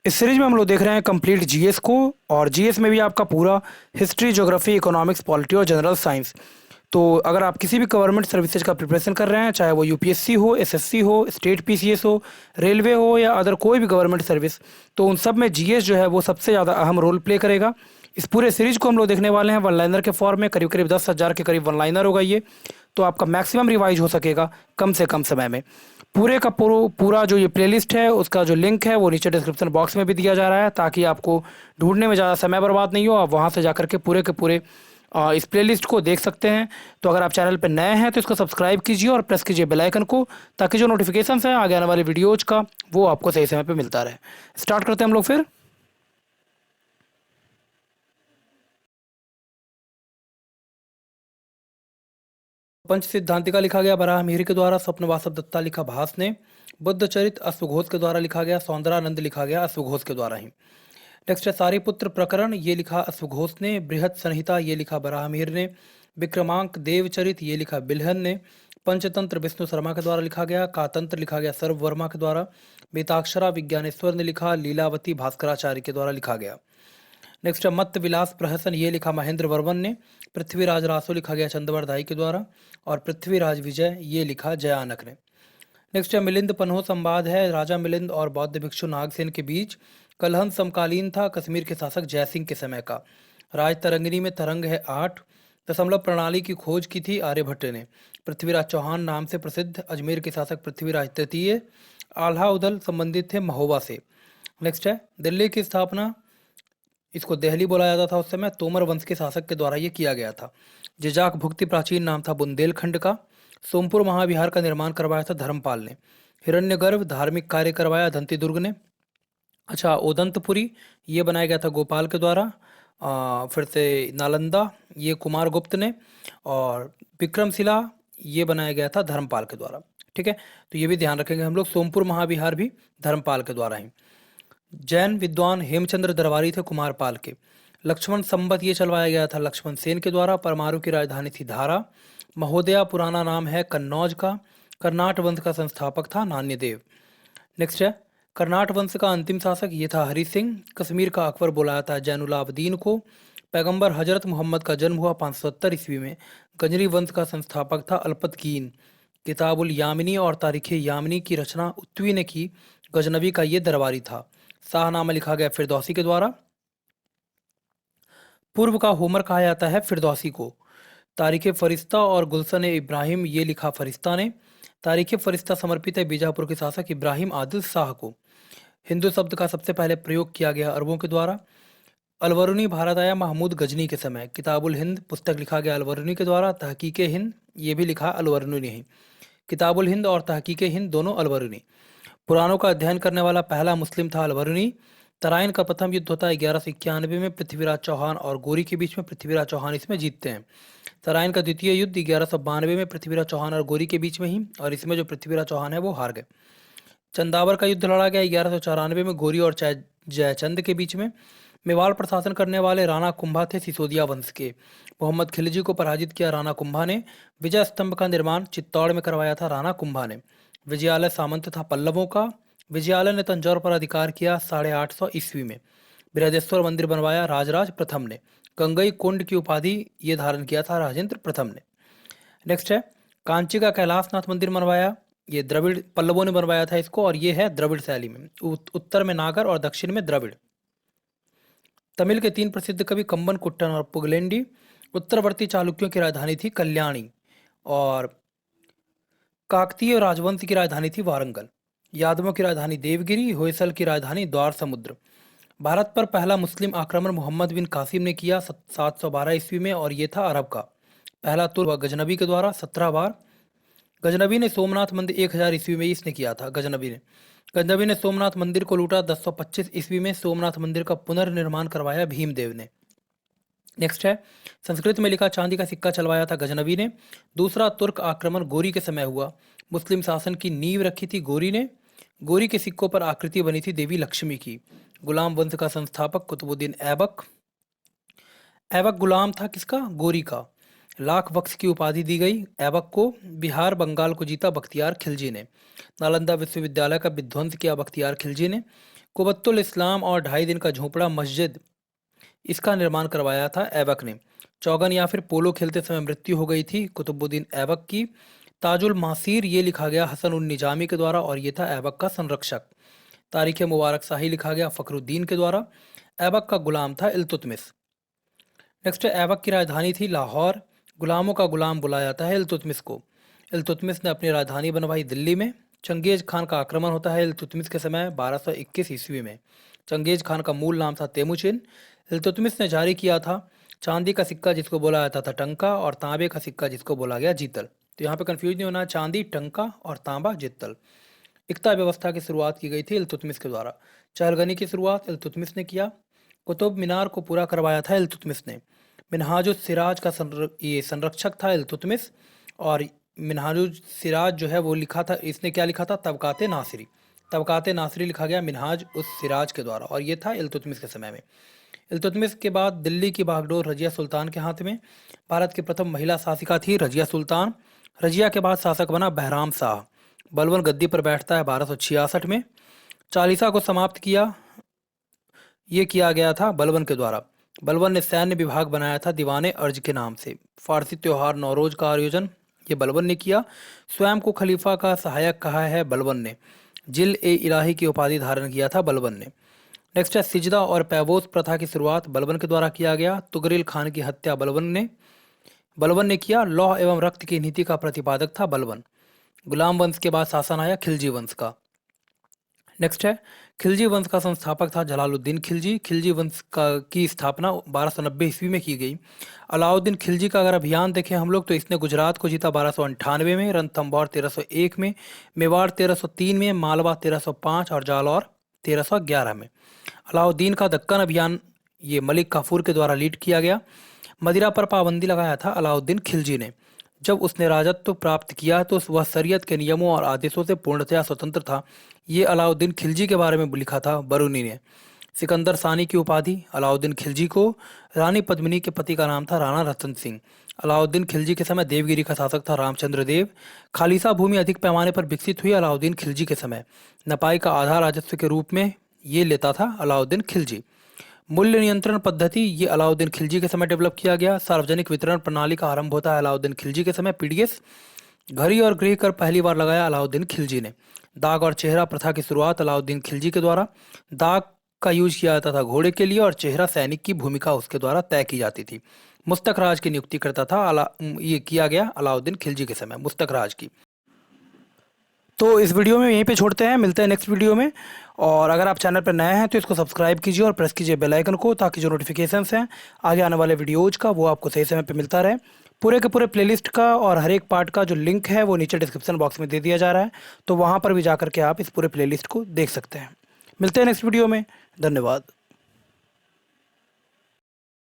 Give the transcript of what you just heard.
इस सीरीज में हम लोग देख रहे हैं कंप्लीट जीएस को। और जीएस में भी आपका पूरा हिस्ट्री, ज्योग्राफी, इकोनॉमिक्स, पॉलिटी और जनरल साइंस। तो अगर आप किसी भी गवर्नमेंट सर्विसेज का प्रिपरेशन कर रहे हैं, चाहे वो यूपीएससी हो, एसएससी हो, स्टेट पीसीएस हो, रेलवे हो या अदर कोई भी गवर्नमेंट सर्विस, तो उन सब में जीएस जो है वो सबसे ज़्यादा अहम रोल प्ले करेगा। इस पूरे सीरीज को हम लोग देखने वाले हैं वन लाइनर के फॉर्म में। करीब करीब 10,000 के करीब वन लाइनर होगा ये। तो आपका मैक्सिमम रिवाइज हो सकेगा कम से कम समय में। पूरे का पूरा जो ये प्लेलिस्ट है उसका जो लिंक है वो नीचे डिस्क्रिप्शन बॉक्स में भी दिया जा रहा है, ताकि आपको ढूंढने में ज़्यादा समय बर्बाद नहीं हो। आप वहाँ से जाकर के पूरे के पूरे इस प्लेलिस्ट को देख सकते हैं। तो अगर आप चैनल पर नए हैं तो इसको सब्सक्राइब कीजिए और प्रेस कीजिए बेल आइकन को, ताकि जो नोटिफिकेशन है आगे आने वाले वीडियोज़ का वो आपको सही समय पर मिलता रहे। स्टार्ट करते हैं हम लोग फिर। पंच सिद्धांतिका लिखा गया बराह मिहिर के द्वारा। स्वप्न वासव दत्ता लिखा भास ने। बुद्ध चरित अश्वघोष के द्वारा लिखा गया। सौंदरानंद लिखा गया अश्वघोष के द्वारा ही। नेक्स्ट है सारीपुत्र प्रकरण, ये लिखा अश्वघोष ने। बृहद संहिता, ये लिखा बराह मिहिर ने। विक्रमांक देवचरित, ये लिखा बिल्हन ने। पंचतंत्र विष्णु शर्मा के द्वारा लिखा गया। कातंत्र लिखा गया सर्व वर्मा के द्वारा। बेताक्षरा विज्ञानेश्वर ने लिखा। लीलावती भास्कराचार्य के द्वारा लिखा गया। नेक्स्ट है मत्त विलास प्रहसन, ये लिखा महेंद्र वर्मन ने। पृथ्वीराज रासो लिखा गया चंद्रवरदाई के द्वारा। और पृथ्वीराज विजय, ये लिखा जयानक ने। नेक्स्ट है मिलिंद पन्हो संवाद है, राजा मिलिंद और बौद्ध भिक्षु नागसेन के बीच। कलहन समकालीन था कश्मीर के शासक जयसिंह के समय का। राज तरंगिनी में तरंग है 8। दशमलव प्रणाली की खोज की थी आर्यभट्ट ने। पृथ्वीराज चौहान नाम से प्रसिद्ध अजमेर के शासक पृथ्वीराज तृतीय। आल्हा उदल संबंधित थे महोबा से। नेक्स्ट है दिल्ली की स्थापना, इसको दहली बोला जाता था उस समय, तोमर वंश के शासक के द्वारा ये किया गया था। जिजाक भुक्ति प्राचीन नाम था बुंदेलखंड का। सोमपुर महाविहार का निर्माण करवाया था धर्मपाल ने। हिरण्यगर्भ धार्मिक कार्य करवाया धंती दुर्ग ने। अच्छा, ओदंतपुरी ये बनाया गया था गोपाल के द्वारा। फिर से नालंदा, ये कुमार गुप्त ने। और विक्रमशिला ये बनाया गया था धर्मपाल के द्वारा। ठीक है, तो ये भी ध्यान रखेंगे हम लोग, सोमपुर महाविहार भी धर्मपाल के द्वारा ही। जैन विद्वान हेमचंद्र दरबारी थे कुमारपाल के। लक्ष्मण संबत ये चलवाया गया था लक्ष्मण सेन के द्वारा। परमाणु की राजधानी थी धारा। महोदया पुराना नाम है कन्नौज का। कर्नाट वंश का संस्थापक था नान्यदेव। नेक्स्ट है कर्नाट वंश का अंतिम शासक ये था हरि सिंह। कश्मीर का अकबर बुलाया था जैनुलाब्दीन को। पैगंबर हजरत मोहम्मद का जन्म हुआ 570 ईस्वी में। गजनी वंश का संस्थापक था अल्पतकीन। किताबुल यामिनी और तारीख यामिनी की रचना उत्वी ने की। गजनवी का ये दरबारी था। शाहनामा लिखा गया फिरदौसी के द्वारा। पूर्व का होमर कहा जाता है फिरदौसी को। तारीख फरिश्ता और गुलशन इब्राहिम, ये लिखा फरिश्ता ने। तारीख फरिश्ता समर्पित है बीजापुर के शासक इब्राहिम आदिल शाह को। हिंदू शब्द का सबसे पहले प्रयोग किया गया अरबों के द्वारा। अलवरुनी भारत आया महमूद गजनी के समय। किताबुल हिंद पुस्तक लिखा गया अलवरुनी के द्वारा। तहकीक हिंद ये भी लिखा अलवरुनी ही। किताबुल हिंद और तहकीक हिंद दोनों अलवरुनी। पुराणों का अध्ययन करने वाला पहला मुस्लिम था अलवरुनी। तराइन का प्रथम युद्ध होता है 1191 में पृथ्वीराज चौहान और गोरी के बीच में। पृथ्वीराज चौहान इसमें जीतते हैं। तराइन का द्वितीय युद्ध 1192 में पृथ्वीराज चौहान और गोरी के बीच में ही, और इसमें जो पृथ्वीराज चौहान है वो हार गए। चंदावर का युद्ध लड़ा गया 1194 में गोरी और जयचंद के बीच में। मेवाड़ प्रशासन करने वाले राणा कुंभा थे सिसोदिया वंश के। मोहम्मद खिलजी को पराजित किया राणा कुंभा ने। विजय स्तंभ का निर्माण चित्तौड़ में करवाया था राणा कुंभा ने। विजयालय सामंत था पल्लवों का। विजयालय ने तंजौर पर अधिकार किया 850 ईस्वी में। बृहदेश्वर मंदिर बनवाया राजराज प्रथम ने। गंगई कुंड की उपाधि ये धारण किया था राजेंद्र प्रथम ने। नेक्स्ट है कांची का कैलाशनाथ मंदिर बनवाया, ये द्रविड़ पल्लवों ने बनवाया था इसको, और ये है द्रविड़ शैली में। उत्तर में नागर और दक्षिण में द्रविड़। तमिल के 3 प्रसिद्ध कवि कंबन कुट्टन और पुगलेंडी। उत्तरवर्ती चालुक्यों की राजधानी थी कल्याणी। और काकतीय राजवंश की राजधानी थी वारंगल। यादवों की राजधानी देवगिरी। होयसल की राजधानी द्वार समुद्र। भारत पर पहला मुस्लिम आक्रमण मोहम्मद बिन कासिम ने किया 712 ईस्वी में, और ये था अरब का। पहला तुर्क हुआ गजनबी के द्वारा 17 बार। गजनबी ने सोमनाथ मंदिर 1000 ईस्वी में इसने किया था। गजनबी ने सोमनाथ मंदिर को लूटा 1025 ईस्वी में। सोमनाथ मंदिर का पुनर्निर्माण करवाया भीमदेव ने। नेक्स्ट है संस्कृत में लिखा चांदी का सिक्का चलवाया था गजनबी ने। दूसरा तुर्क आक्रमण गोरी के समय हुआ। मुस्लिम शासन की नींव रखी थी गोरी ने। गोरी के सिक्कों पर आकृति बनी थी देवी लक्ष्मी की। गुलाम वंश का संस्थापक कुतुबुद्दीन ऐबक। ऐबक गुलाम था किसका? गोरी का। लाख बख्श की उपाधि दी गई ऐबक को। बिहार बंगाल को जीता बख्तियार खिलजी ने। नालंदा विश्वविद्यालय का विध्वंस किया बख्तियार खिलजी ने। कुबत्तुल इस्लाम और 2.5 दिन का झोपड़ा मस्जिद, इसका निर्माण करवाया था ऐबक ने। चौगन या फिर पोलो खेलते समय मृत्यु हो गई थी कुतुबुद्दीन ऐबक की। ताजुल मासीर ये लिखा गया हसन उन निजामी के द्वारा और ये था ऐबक का संरक्षक। तारीख मुबारक शाही लिखा गया फखरुद्दीन के द्वारा। ऐबक का गुलाम था इल्तुतमिश। नेक्स्ट है, ऐबक की राजधानी थी लाहौर। गुलामों का गुलाम बुलाया जाता है इल्तुतमिश को। इल्तुतमिश ने अपनी राजधानी बनवाई दिल्ली में। चंगेज खान का आक्रमण होता है इल्तुतमिश के समय 1221 ईस्वी में। चंगेज खान का मूल नाम था तेमुचिन। इल्तुतमिश ने जारी किया था चांदी का सिक्का जिसको बोला जाता था टंका और तांबे का सिक्का जिसको बोला गया जीतल। तो यहाँ पे कंफ्यूज नहीं होना, चांदी, टंका और तांबा, जित्तल। इक्ता व्यवस्था की शुरुआत की गई थी इल्तुतमिश के द्वारा। चहलगनी की शुरुआत इल्तुतमिश ने किया। कुतुब मीनार को पूरा करवाया था इल्तुतमिश ने। मिनहाजुस सिराज का ये संरक्षक था इल्तुतमिश। और मिनहाजुस सिराज जो है वो लिखा था, इसने क्या लिखा था, तबकाते नासिरी। तबकाते नासिरी लिखा गया मिनहाज उस सिराज के द्वारा और ये था इल्तुतमिश के समय में। इल्तुतमिश के बाद दिल्ली की बागडोर रजिया सुल्तान के हाथ में। भारत की प्रथम महिला शासिका थी रजिया सुल्तान। रजिया के बाद शासक बना बहराम शाह। बलबन गद्दी पर बैठता है 1266 में। चालीसा को समाप्त किया, ये किया गया था बलबन के द्वारा। बलबन ने सैन्य विभाग बनाया था दीवाने अर्ज के नाम से। फारसी त्योहार नौरोज का आयोजन ये बलबन ने किया। स्वयं को खलीफा का सहायक कहा है बलबन ने। जिल ए इलाही की उपाधि धारण किया था बलबन ने। नेक्स्ट है, सिजदा और पैबोस प्रथा की शुरुआत बलबन के द्वारा किया गया। तुगरिल खान की हत्या बलबन ने किया। लौह एवं रक्त की नीति का प्रतिपादक था बलबन। गुलाम वंश के बाद शासन आया खिलजी वंश का। नेक्स्ट है, खिलजी वंश का संस्थापक था जलालुद्दीन खिलजी। खिलजी वंश की स्थापना 1290 ईस्वी में की गई। अलाउद्दीन खिलजी का अगर अभियान देखें हम लोग तो इसने गुजरात को जीता 1298 में, रणथंभौर 1301 में, मेवाड़ 1303 में, मालवा 1305 और जालौर 1311 में। अलाउद्दीन का दक्कन अभियान ये मलिक काफूर के द्वारा लीड किया गया। मदिरा पर पाबंदी लगाया था अलाउद्दीन खिलजी ने। जब उसने राजत्व प्राप्त किया तो वह शरीयत के नियमों और आदेशों से पूर्णतया स्वतंत्र था। ये अलाउद्दीन खिलजी के बारे में लिखा था बरूनी ने। सिकंदर सानी की उपाधि अलाउद्दीन खिलजी को। रानी पद्मिनी के पति का नाम था राणा रतन सिंह। अलाउद्दीन खिलजी के समय देवगिरी का शासक था रामचंद्र देव। खालिसा भूमि अधिक पैमाने पर विकसित हुई अलाउद्दीन खिलजी के समय। नपाई का आधा राजस्व के रूप में ये लेता था अलाउद्दीन खिलजी। मूल्य नियंत्रण पद्धति ये अलाउद्दीन खिलजी के समय डेवलप किया गया। सार्वजनिक वितरण प्रणाली का आरंभ होता है अलाउद्दीन खिलजी के समय, पीडीएस। घड़ी और गृह कर पहली बार लगाया अलाउद्दीन खिलजी ने। दाग और चेहरा प्रथा की शुरुआत अलाउद्दीन खिलजी के द्वारा। दाग का यूज किया जाता था घोड़े के लिए और चेहरा सैनिक की भूमिका उसके द्वारा तय की जाती थी। मुस्तक राज की नियुक्ति करता था ये किया गया अलाउद्दीन खिलजी के समय, मुस्तक राज की। तो इस वीडियो में यहीं पे छोड़ते हैं, मिलते हैं नेक्स्ट वीडियो में। और अगर आप चैनल पर नए हैं तो इसको सब्सक्राइब कीजिए और प्रेस कीजिए बेल आइकन को, ताकि जो नोटिफिकेशंस हैं आगे आने वाले वीडियोज़ का वो आपको सही समय पे मिलता रहे। पूरे के पूरे प्लेलिस्ट का और हर एक पार्ट का जो लिंक है वो नीचे डिस्क्रिप्शन बॉक्स में दे दिया जा रहा है, तो वहाँ पर भी जा करके आप इस पूरे प्लेलिस्ट को देख सकते हैं। मिलते हैं नेक्स्ट वीडियो में, धन्यवाद।